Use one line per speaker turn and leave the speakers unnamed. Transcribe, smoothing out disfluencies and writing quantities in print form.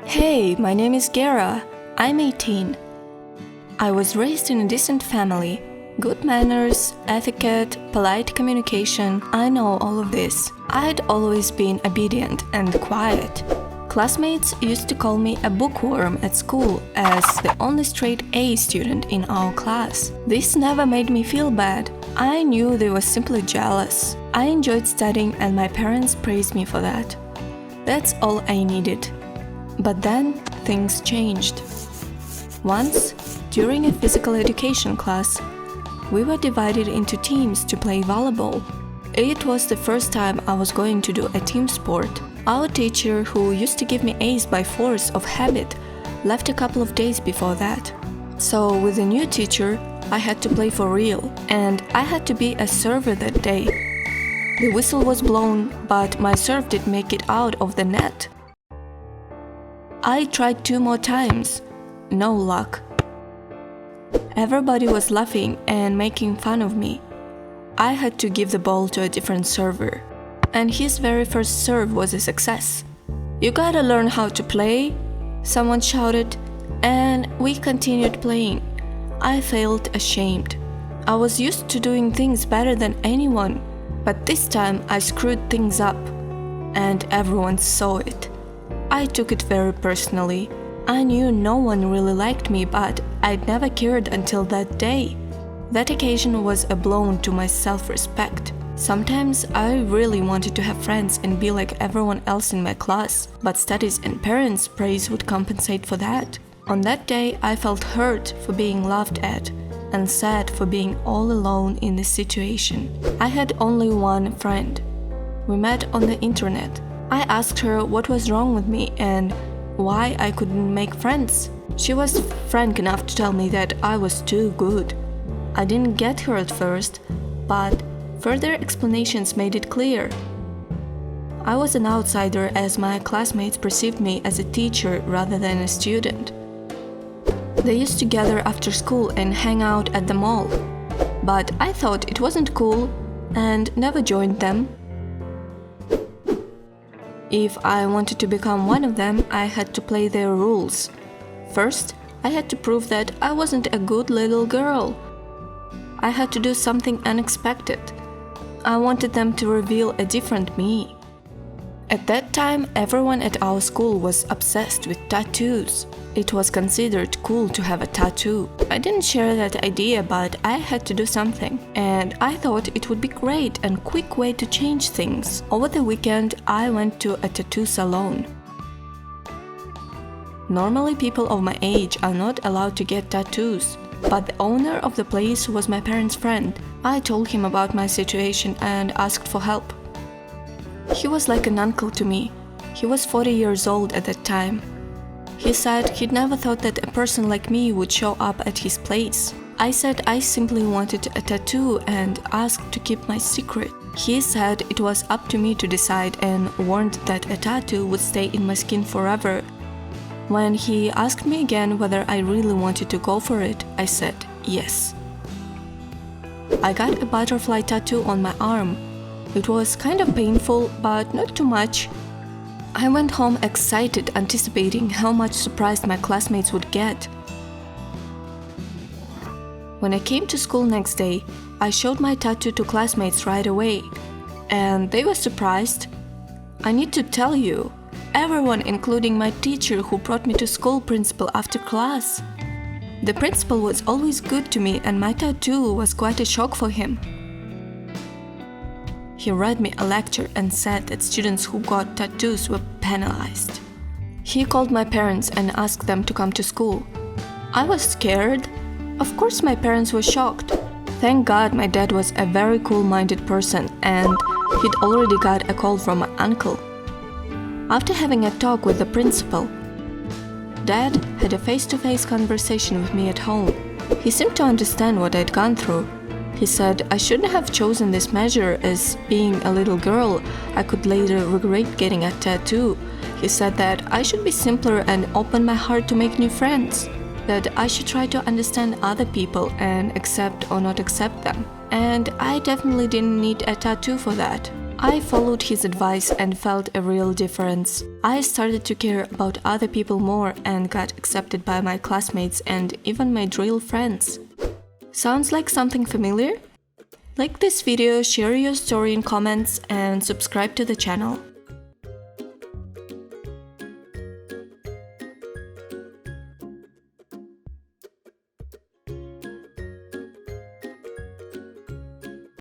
Hey, my name is Gera. I'm 18. I was raised in a decent family. Good manners, etiquette, polite communication, I know all of this. I'd always been obedient and quiet. Classmates used to call me a bookworm at school as the only straight A student in our class. This never made me feel bad. I knew they were simply jealous. I enjoyed studying and my parents praised me for that. That's all I needed. But then things changed. Once, during a physical education class, we were divided into teams to play volleyball. It was the first time I was going to do a team sport. Our teacher, who used to give me A's by force of habit, left a couple of days before that. So with the new teacher, I had to play for real, and I had to be a server that day. The whistle was blown, but my serve did make it out of the net. I tried 2 more times. No luck. Everybody was laughing and making fun of me. I had to give the ball to a different server. And his very first serve was a success. "You gotta learn how to play," someone shouted, and we continued playing. I felt ashamed. I was used to doing things better than anyone, but this time I screwed things up, and everyone saw it. I took it very personally. I knew no one really liked me, but I'd never cared until that day. That occasion was a blow to my self-respect. Sometimes I really wanted to have friends and be like everyone else in my class, but studies and parents' praise would compensate for that. On that day, I felt hurt for being laughed at and sad for being all alone in this situation. I had only one friend. We met on the internet. I asked her what was wrong with me and why I couldn't make friends. She was frank enough to tell me that I was too good. I didn't get her at first, but further explanations made it clear. I was an outsider as my classmates perceived me as a teacher rather than a student. They used to gather after school and hang out at the mall, but I thought it wasn't cool and never joined them. If I wanted to become one of them, I had to play their rules. First, I had to prove that I wasn't a good little girl. I had to do something unexpected. I wanted them to reveal a different me. At that time, everyone at our school was obsessed with tattoos. It was considered cool to have a tattoo. I didn't share that idea, but I had to do something. And I thought it would be great and quick way to change things. Over the weekend, I went to a tattoo salon. Normally, people of my age are not allowed to get tattoos. But the owner of the place was my parents' friend. I told him about my situation and asked for help. He was like an uncle to me. He was 40 years old at that time. He said he'd never thought that a person like me would show up at his place. I said I simply wanted a tattoo and asked to keep my secret. He said it was up to me to decide and warned that a tattoo would stay in my skin forever. When he asked me again whether I really wanted to go for it, I said yes. I got a butterfly tattoo on my arm. It was kind of painful, but not too much. I went home excited, anticipating how much surprise my classmates would get. When I came to school next day, I showed my tattoo to classmates right away, and they were surprised. I need to tell you, everyone, including my teacher who brought me to school principal after class. The principal was always good to me and my tattoo was quite a shock for him. He read me a lecture and said that students who got tattoos were penalized. He called my parents and asked them to come to school. I was scared. Of course my parents were shocked. Thank God my dad was a very cool-minded person and he'd already got a call from my uncle. After having a talk with the principal, Dad had a face-to-face conversation with me at home. He seemed to understand what I'd gone through. He said I shouldn't have chosen this measure as being a little girl. I could later regret getting a tattoo. He said that I should be simpler and open my heart to make new friends. That I should try to understand other people and accept or not accept them. And I definitely didn't need a tattoo for that. I followed his advice and felt a real difference. I started to care about other people more and got accepted by my classmates and even my drill friends. Sounds like something familiar? Like this video, share your story in comments, and subscribe to the channel.